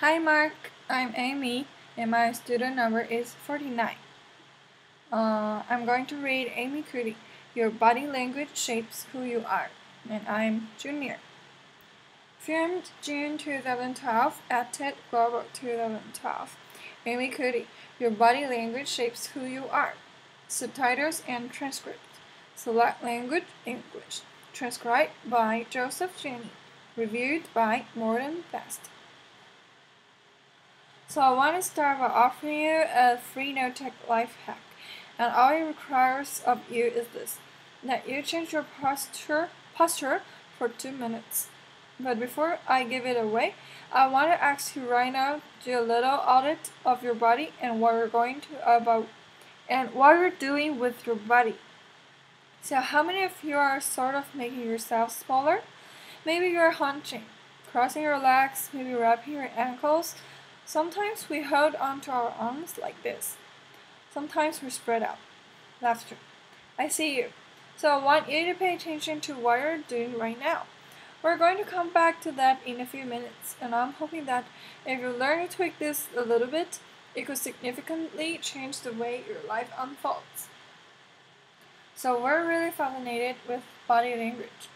Hi Mark, I'm Amy and my student number is 49. I'm going to read Amy Cuddy, Your Body Language Shapes Who You Are, and I'm Junior. Filmed June 2012 at TED Global 2012. Amy Cuddy, Your Body Language Shapes Who You Are. Subtitles and transcript. Select language, English. Transcribed by Joseph Jenny. Reviewed by Morton Best. So I want to start by offering you a free no-tech life hack. And all it requires of you is this, that you change your posture for 2 minutes. But before I give it away, I want to ask you right now, do a little audit of your body and what you're doing with your body. So how many of you are sort of making yourself smaller? Maybe you're hunching, crossing your legs, maybe wrapping your ankles. Sometimes we hold onto our arms like this. Sometimes we spread out. Laughter. I see you. So I want you to pay attention to what you're doing right now. We're going to come back to that in a few minutes, and I'm hoping that if you learn to tweak this a little bit, it could significantly change the way your life unfolds. So we're really fascinated with body language,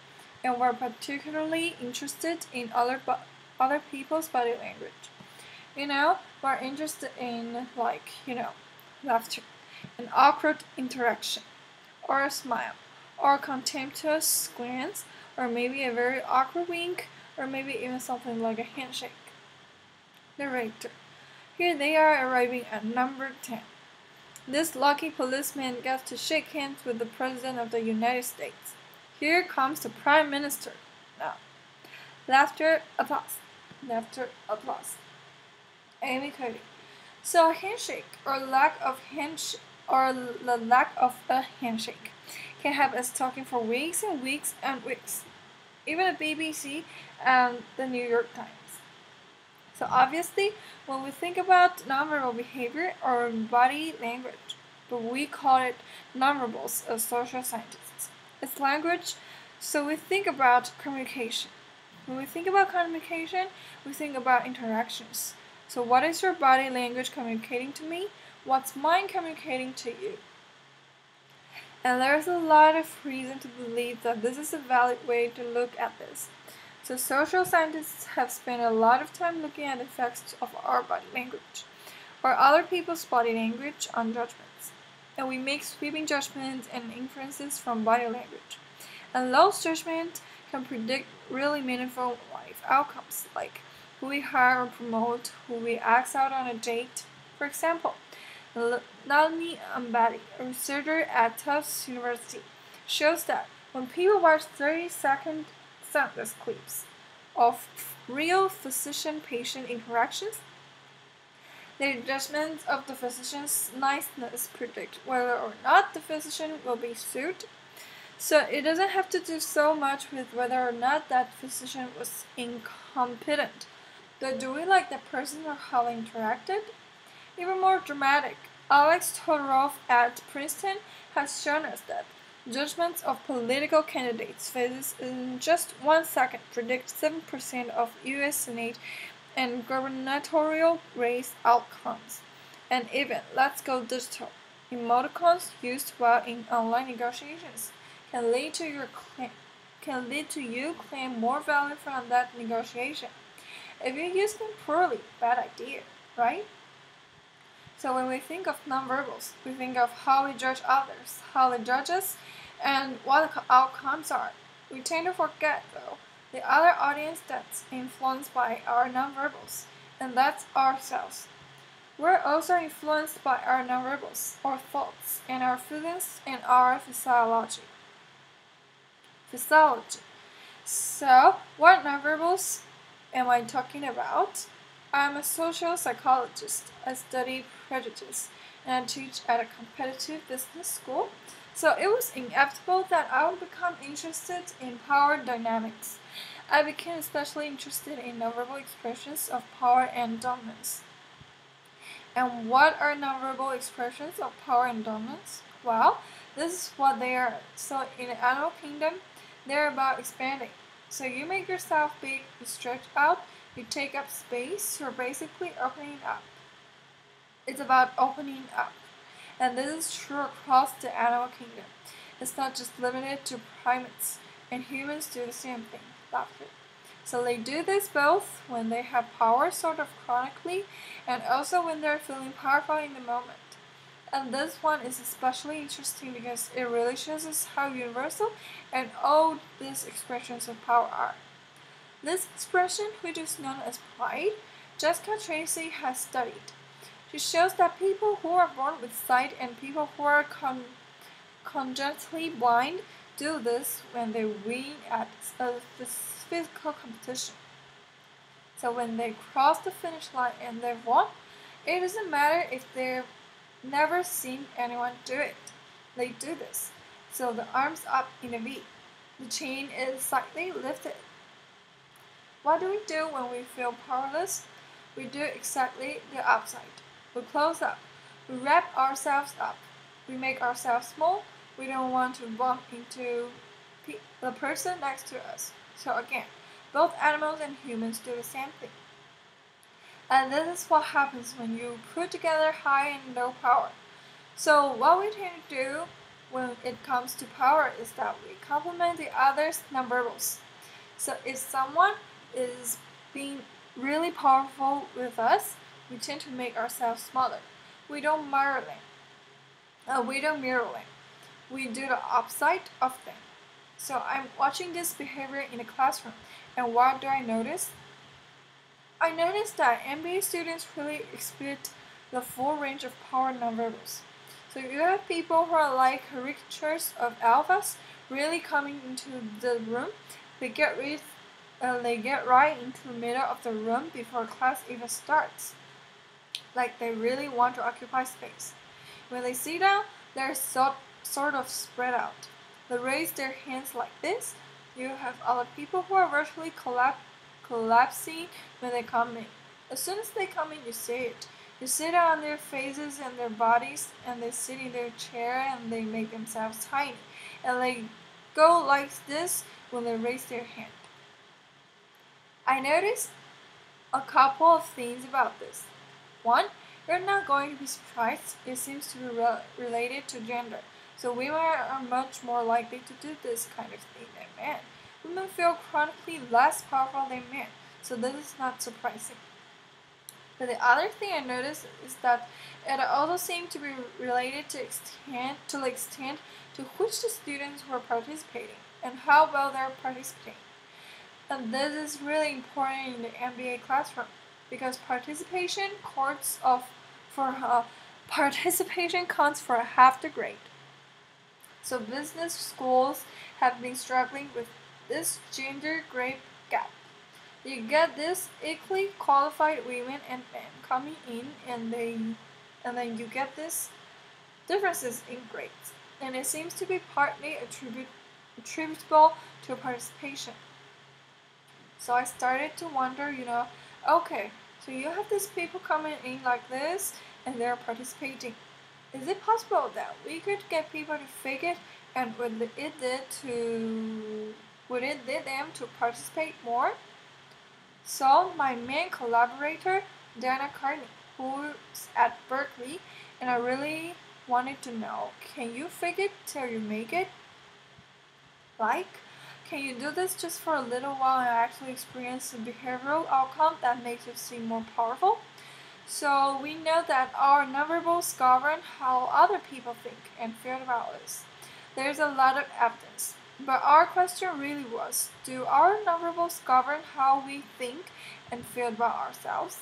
and we're particularly interested in other people's body language. We're interested in, laughter, an awkward interaction, or a smile, or a contemptuous glance, or maybe a very awkward wink, or maybe even something like a handshake. Narrator. Here they are arriving at number 10. This lucky policeman gets to shake hands with the President of the United States. Here comes the Prime Minister. Now, laughter, applause. Laughter, applause. Amy Cuddy. So a handshake or the lack of a handshake can have us talking for weeks and weeks and weeks. Even the BBC and the New York Times. So obviously, when we think about nonverbal behavior or body language, but we call it nonverbals as social scientists. It's language, so we think about communication. When we think about communication, we think about interactions. So what is your body language communicating to me? What's mine communicating to you? And there's a lot of reason to believe that this is a valid way to look at this. So social scientists have spent a lot of time looking at the effects of our body language or other people's body language on judgments. And we make sweeping judgments and inferences from body language. And those judgments can predict really meaningful life outcomes, like who we hire or promote, who we ask out on a date. For example, Nalini Ambady, a researcher at Tufts University, shows that when people watch 30-second soundless clips of real physician-patient interactions, their judgments of the physician's niceness predict whether or not the physician will be sued. So it doesn't have to do so much with whether or not that physician was incompetent. But do we like the person or how they interacted? Even more dramatic, Alex Todorov at Princeton has shown us that judgments of political candidates' faces in just 1 second predict 7% of U.S. Senate and gubernatorial race outcomes. And even, let's go digital, emoticons used while in online negotiations can lead to you claim more value from that negotiation. If you use them poorly, bad idea, right? So when we think of nonverbals, we think of how we judge others, how they judge us, and what the outcomes are. We tend to forget, though, the other audience that's influenced by our nonverbals, and that's ourselves. We're also influenced by our nonverbals, our thoughts, and our feelings, and our physiology. So, what nonverbals am I talking about? I'm a social psychologist. I study prejudice, and I teach at a competitive business school. So it was inevitable that I would become interested in power dynamics. I became especially interested in nonverbal expressions of power and dominance. And what are nonverbal expressions of power and dominance? Well, this is what they are. So in the animal kingdom, they're about expanding. So you make yourself big, you stretch out, You take up space, you're basically opening up. It's about opening up. And this is true across the animal kingdom. It's not just limited to primates, and humans do the same thing. Laughter. So they do this both when they have power sort of chronically and also when they're feeling powerful in the moment. And this one is especially interesting because it really shows us how universal and all these expressions of power are. This expression, which is known as pride, Jessica Tracy has studied. She shows that people who are born with sight and people who are congenitally blind do this when they win at a physical competition. So when they cross the finish line and they've won, it doesn't matter if they've never seen anyone do it. They do this. So the arms up in a V. The chin is slightly lifted. What do we do when we feel powerless? We do exactly the opposite. We close up. We wrap ourselves up. We make ourselves small. We don't want to bump into the person next to us. So again, both animals and humans do the same thing. And this is what happens when you put together high and low power. So what we tend to do when it comes to power is that we complement the other's nonverbals. So if someone is being really powerful with us, we tend to make ourselves smaller. We don't mirror them. We do the opposite of them. So I'm watching this behavior in a classroom, and what do I notice? I noticed that MBA students really exhibit the full range of power nonverbals. So you have people who are like caricatures of alphas really coming into the room. They get right into the middle of the room before class even starts. Like they really want to occupy space. When they sit down, they're sort of spread out. They raise their hands like this. You have other people who are virtually collapsing when they come in. As soon as they come in, you see it. You sit on their faces and their bodies, and they sit in their chair and they make themselves tiny. And they go like this when they raise their hand. I noticed a couple of things about this. One, you're not going to be surprised. It seems to be related to gender. So women are much more likely to do this kind of thing than men. Women feel chronically less powerful than men, so this is not surprising. But the other thing I noticed is that it also seemed to be related to the extent to which the students were participating and how well they're participating. And this is really important in the MBA classroom because participation counts for half the grade. So business schools have been struggling with this gender grade gap. You get this equally qualified women and men coming in, and then you get this differences in grades, and it seems to be partly attributable to participation. So I started to wonder, okay, so you have these people coming in like this, and they're participating. Is it possible that we could get people to fake it, and would it lead them to participate more? So my main collaborator, Dana Carney, who's at Berkeley, and I really wanted to know, can you fake it till you make it? Like, can you do this just for a little while and actually experience the behavioral outcome that makes you seem more powerful? So we know that our nonverbals govern how other people think and feel about us. There's a lot of evidence. But our question really was, do our nonverbals govern how we think and feel about ourselves?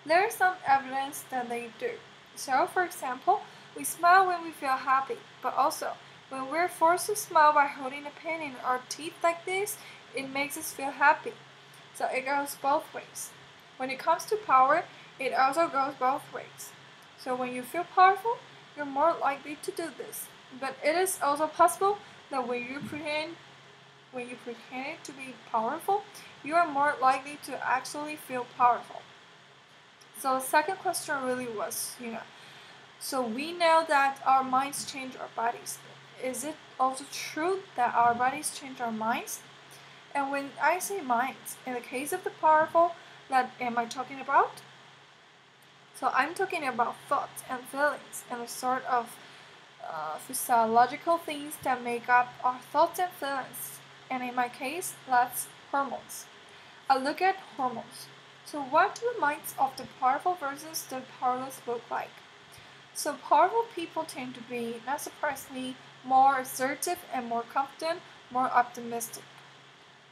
There is some evidence that they do. So, for example, we smile when we feel happy, but also, when we're forced to smile by holding a pen in our teeth like this, it makes us feel happy. So it goes both ways. When it comes to power, it also goes both ways. So when you feel powerful, you're more likely to do this. But it is also possible that when you pretend to be powerful, you are more likely to actually feel powerful. So the second question really was, so we know that our minds change our bodies. Is it also true that our bodies change our minds? And when I say minds, in the case of the powerful, that am I talking about? So I'm talking about thoughts and feelings and the sort of physiological things that make up our thoughts and feelings. And in my case, that's hormones. I look at hormones. So what do the minds of the powerful versus the powerless look like? So powerful people tend to be, not surprisingly, more assertive and more confident, more optimistic.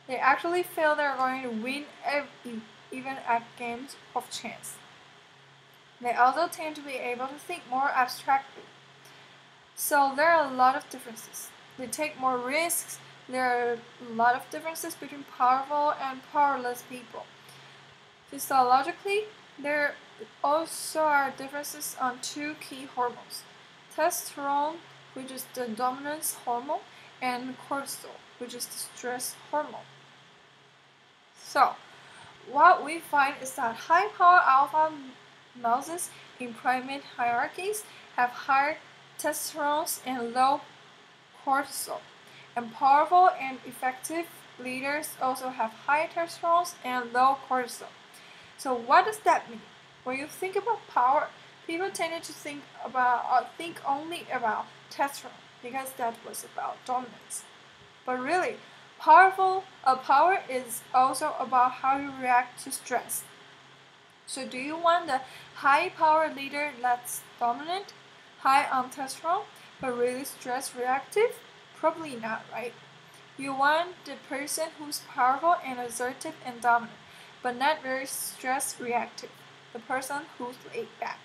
They actually feel they're going to win even at games of chance. They also tend to be able to think more abstractly. So there are a lot of differences. They take more risks. There are a lot of differences between powerful and powerless people. Physiologically, there also are differences on two key hormones: testosterone, which is the dominance hormone, and cortisol, which is the stress hormone. So, what we find is that high power alpha mouses in primate hierarchies have higher testosterone and low cortisol, and powerful and effective leaders also have high testosterone and low cortisol. So what does that mean? When you think about power, people tended to think only about testosterone because that was about dominance. But really, power is also about how you react to stress. So do you want the high power leader that's dominant, high on testosterone, but really stress reactive? Probably not, right? You want the person who's powerful and assertive and dominant, but not very stress reactive. The person who's laid back.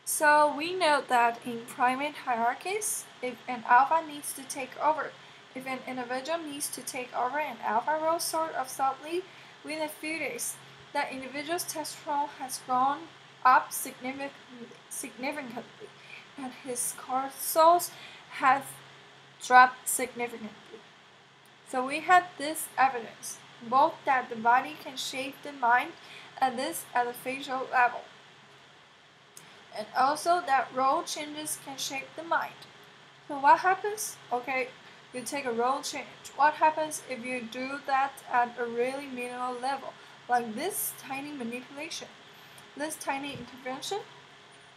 So we know that in primate hierarchies, if an alpha needs to take over, if an individual needs to take over an alpha role sort of subtly, within a few days, that individual's testosterone has gone up significantly, and his cortisol has dropped significantly. So we have this evidence, both that the body can shape the mind, and this at the facial level, and also that role changes can shape the mind. So what happens? Okay, you take a role change. What happens if you do that at a really minimal level, like this tiny manipulation, this tiny intervention?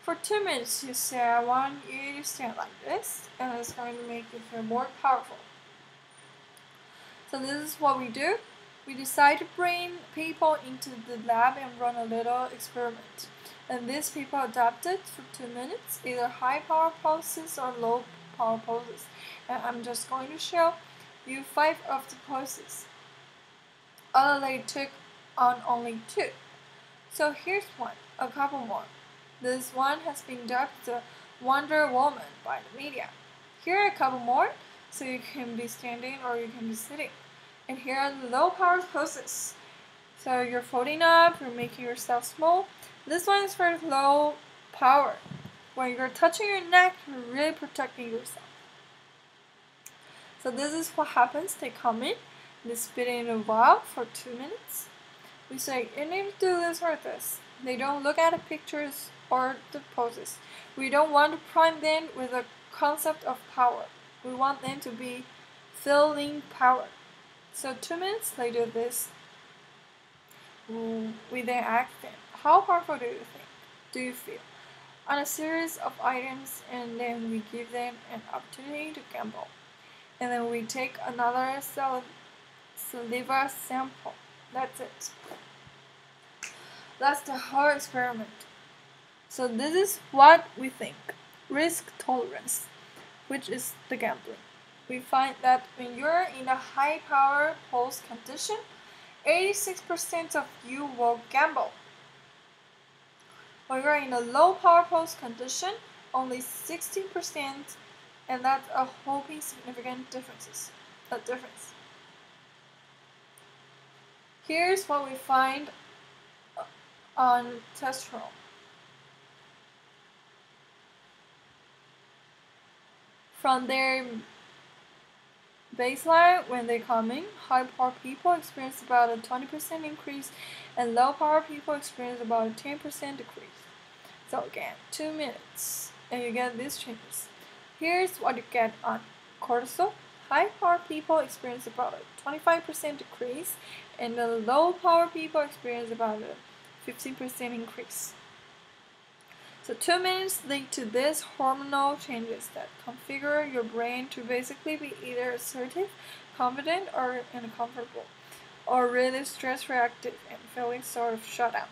For 2 minutes, you say, I want you to stand like this, and it's going to make you feel more powerful. So this is what we do. We decide to bring people into the lab and run a little experiment. And these people adapted for 2 minutes, either high power poses or low power poses. And I'm just going to show you 5 of the poses. Although they took on only 2. So here's one, a couple more. This one has been dubbed the Wonder Woman by the media. Here are a couple more, so you can be standing or you can be sitting. And here are the low power poses. So you're folding up, you're making yourself small. This one is for low power. When you're touching your neck, you're really protecting yourself. So this is what happens. They come in, they spit in a vial for 2 minutes. We say, you need to do this or this. They don't look at the pictures or the poses. We don't want to prime them with a concept of power. We want them to be feeling power. So 2 minutes they do this. We then ask them, how powerful do you think? Do you feel? On a series of items, and then we give them an opportunity to gamble. And then we take another saliva sample. That's it. That's the whole experiment. So this is what we think. Risk tolerance, which is the gambling. We find that when you're in a high power pose condition, 86% of you will gamble. When you're in a low power pose condition, only 60%, and that's a whopping significant difference. Here's what we find on testosterone. From their baseline, when they come in, high power people experience about a 20% increase, and low power people experience about a 10% decrease. So again, 2 minutes, and you get these changes. Here's what you get on cortisol. high power people experience about a 25% decrease, and the low power people experience about a 15% increase. So 2 minutes lead to these hormonal changes that configure your brain to basically be either assertive, confident, or uncomfortable, or really stress reactive and feeling sort of shut down.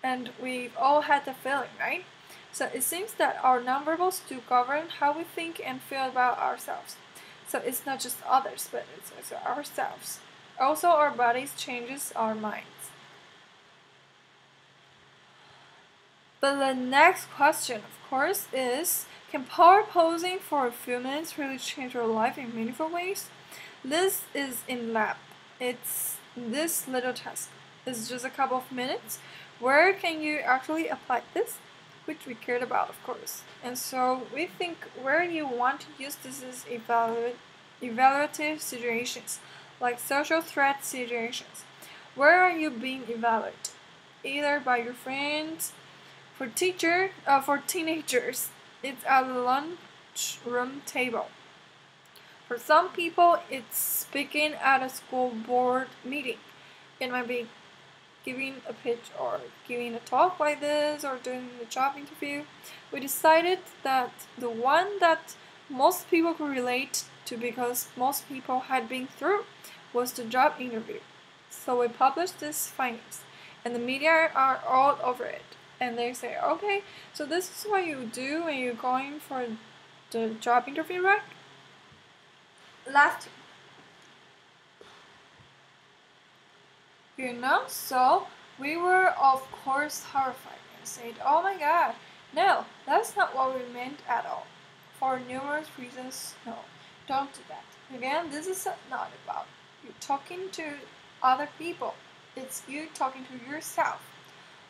And we've all had the feeling, right? So it seems that our nonverbals do govern how we think and feel about ourselves. So it's not just others, but it's also ourselves. Also, our bodies changes our minds. But the next question, of course, is can power posing for a few minutes really change your life in meaningful ways? This is in lab. It's this little task. It's just a couple of minutes. Where can you actually apply this? Which we cared about, of course. And so we think where you want to use this is evaluative situations, like social threat situations. Where are you being evaluated? Either by your friends, for teenagers, it's at the lunchroom table. For some people, it's speaking at a school board meeting. It might be giving a pitch or giving a talk like this or doing a job interview. We decided that the one that most people could relate to because most people had been through was the job interview. So we published these findings, and the media are all over it. And they say, okay, so this is what you do when you're going for the job interview, right? Last so we were of course horrified and said, oh my god, no, that's not what we meant at all. For numerous reasons, no, don't do that. Again, this is not about you talking to other people. It's you talking to yourself.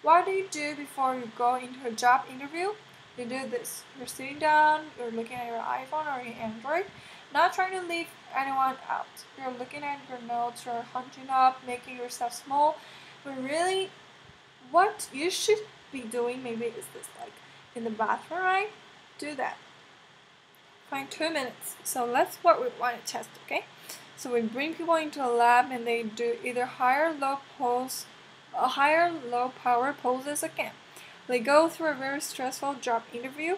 What do you do before you go into a job interview? You do this. You're sitting down, you're looking at your iPhone or your Android, not trying to leave anyone out. You're looking at your notes, you're hunching up, making yourself small. But really, what you should be doing maybe is this, like in the bathroom, right? Do that. Find 2 minutes. So that's what we want to test, okay? So we bring people into a lab and they do either higher low power poses again. They go through a very stressful job interview.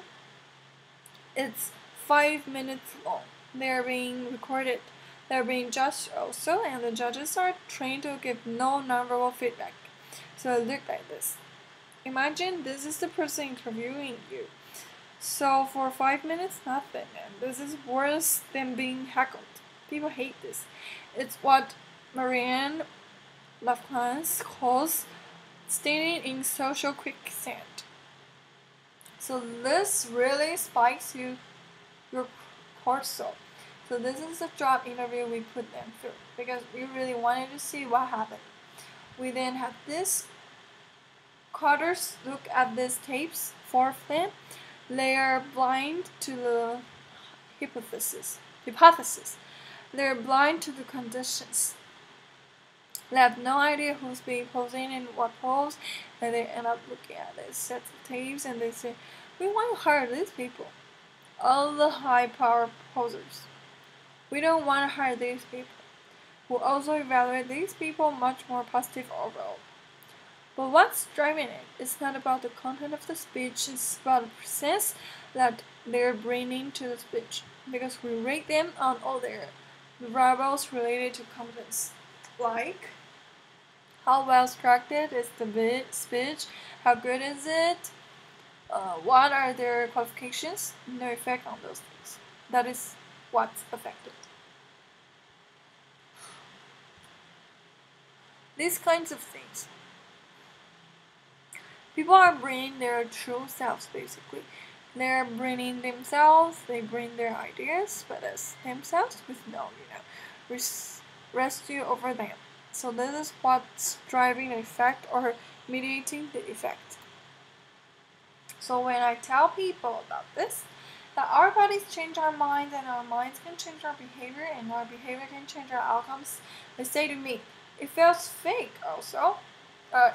It's 5 minutes long. They're being recorded. They're being judged also, and the judges are trained to give no nonverbal feedback. So look like this. Imagine this is the person interviewing you. So for 5 minutes, nothing. And this is worse than being heckled. People hate this. It's what Marianne Laflance calls standing in social quicksand. So this really spikes your cortisol. So this is the job interview we put them through because we really wanted to see what happened. We then had this cutters look at these tapes, 4 of them. They are blind to the hypothesis. They're blind to the conditions. They have no idea who's being posing in what pose, and they end up looking at these sets of tapes and they say, we want to hire these people. All the high power posers. We don't want to hire these people. We'll also evaluate these people much more positive overall. But what's driving it? It's not about the content of the speech, it's about the presence that they're bringing to the speech. Because we rate them on all their variables related to competence. Like, how well structured is the speech? How good is it? What are their qualifications? No effect on those things. That is what's affected. These kinds of things. People are bringing their true selves, basically. They're bringing themselves, they bring their ideas, but as themselves with no, rescue over them. So this is what's driving the effect or mediating the effect. So when I tell people about this, that our bodies change our minds and our minds can change our behavior and our behavior can change our outcomes, they say to me, it feels fake also.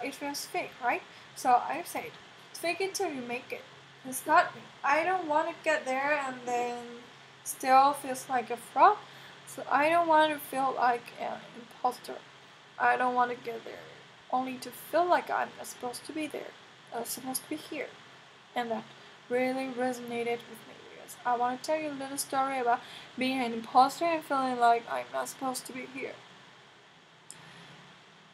It feels fake, right? So I said, fake it till you make it. It's not me. I don't want to get there and then still feels like a fraud. So I don't want to feel like an imposter. I don't want to get there only to feel like I'm not supposed to be there, supposed to be here. And that really resonated with me because I want to tell you a little story about being an imposter and feeling like I'm not supposed to be here.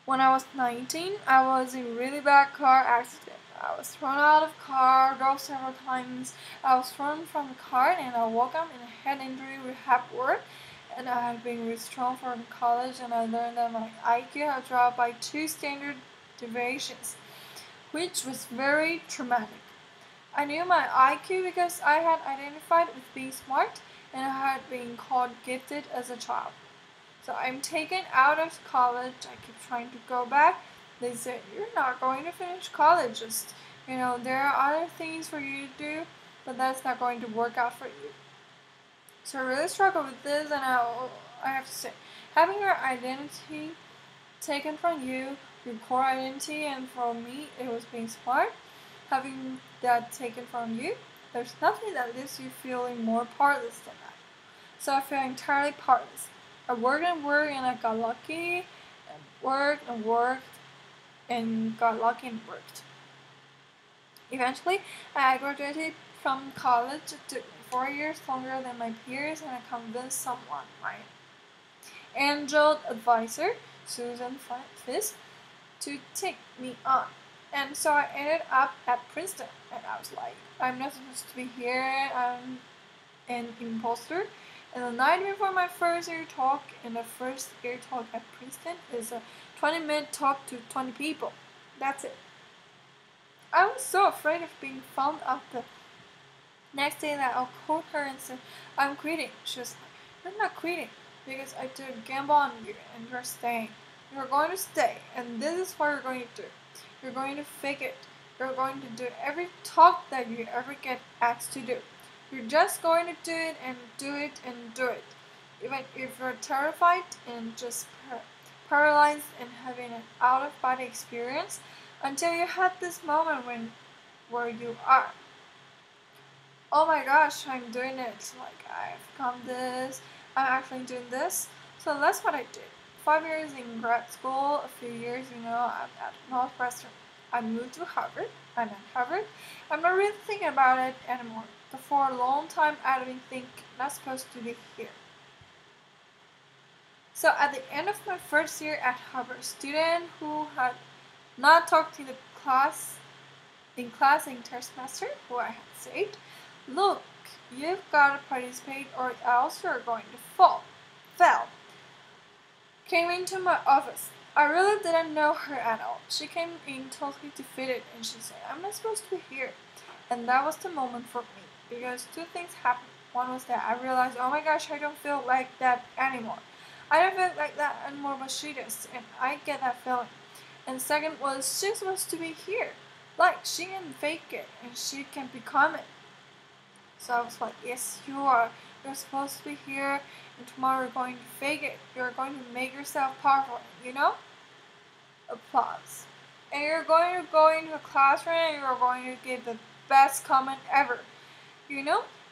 When I was 19, I was in a really bad car accident. I was thrown out of the car, drove several times. I was thrown from the car and I woke up in a head injury rehab ward. And I had been withdrawn from college and I learned that my IQ had dropped by 2 standard deviations, which was very traumatic. I knew my IQ because I had identified with being smart and I had been called gifted as a child. So I'm taken out of college. I keep trying to go back. They said, you're not going to finish college. Just, there are other things for you to do, but that's not going to work out for you. So I really struggle with this, and I have to say, having your identity taken from you, your core identity, and for me, it was being smart. Having that taken from you, there's nothing that leaves you feeling more powerless than that. So I feel entirely powerless. I worked and worked and I got lucky and worked and worked and got lucky and worked. Eventually, I graduated from college. It took me 4 years longer than my peers and I convinced someone, my angel advisor, Susan Fisk, to take me on. And so I ended up at Princeton and I was like, I'm not supposed to be here, I'm an imposter. And the night before my first year talk, and the first year talk at Princeton is a 20-minute talk to 20 people. That's it. I was so afraid of being found out the next day that I'll call her and say, I'm quitting. She was like, you're not quitting because I took a gamble on you and you're staying. You're going to stay and this is what you're going to do. You're going to fake it. You're going to do every talk that you ever get asked to do. You're just going to do it and do it and do it. Even if you're terrified and just paralyzed and having an out-of-body experience until you had this moment where you are. Oh my gosh, I'm doing it. Like, I've come this. I'm actually doing this. So that's what I did. 5 years in grad school, a few years, I'm at Northwestern. I moved to Harvard. I'm at Harvard. I'm not really thinking about it anymore. But for a long time, I've been thinking, not supposed to be here. So at the end of my first year at Harvard, a student who had not talked to the class in entire semester, who I had said, look, you've got to participate or else you're going to fail, came into my office. I really didn't know her at all. She came in totally defeated and she said, I'm not supposed to be here. And that was the moment for me because 2 things happened. One was that I realized, oh my gosh, I don't feel like that anymore. I don't feel like that anymore, but she does, and I get that feeling. And second was she's supposed to be here. Like, she can fake it and she can become it. So I was like, yes, you are. You're supposed to be here, and tomorrow you're going to fake it. You're going to make yourself powerful, Applause. And you're going to go into a classroom and you're going to give the best comment ever,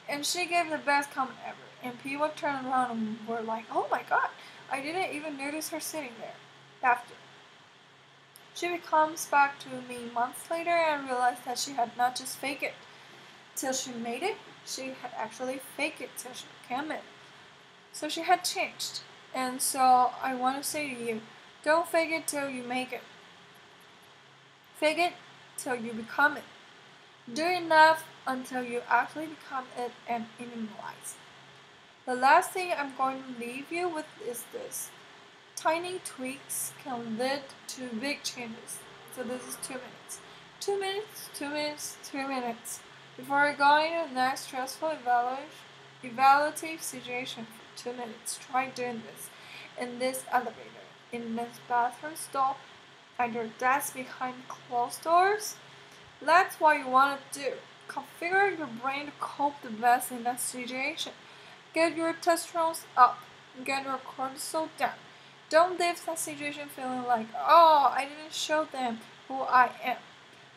And she gave the best comment ever. And people turned around and were like, oh my god, I didn't even notice her sitting there. After. She comes back to me months later and realized that she had not just faked it till she made it, she had actually faked it till she became it. So she had changed. And so I want to say to you, don't fake it till you make it. Fake it till you become it. Do enough until you actually become it and immortalize. The last thing I'm going to leave you with is this. Tiny tweaks can lead to big changes. So this is 2 minutes. 2 minutes, 2 minutes, 2 minutes. Before going to the next stressful evaluative situation for 2 minutes, try doing this. In this elevator, in this bathroom stall, at your desk behind closed doors. That's what you want to do. Configure your brain to cope the best in that situation. Get your testosterone up. Get your cortisol down. Don't leave that situation feeling like, oh, I didn't show them who I am.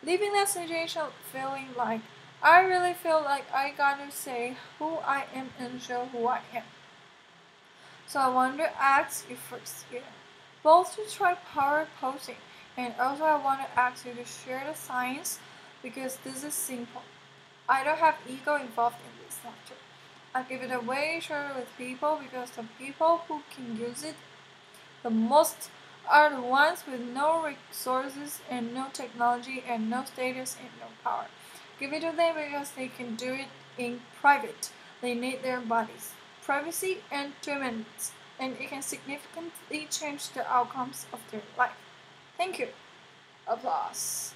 Leaving that situation feeling like, I really feel like I gotta say who I am and show who I am. So I want to ask you first here, both to try power posing, and also I want to ask you to share the science because this is simple. I don't have ego involved in this lecture. I give it away, share it with people because the people who can use it the most are the ones with no resources and no technology and no status and no power. Give it to them because they can do it in private. They need their bodies, privacy, and 2 minutes, and it can significantly change the outcomes of their life. Thank you. Applause.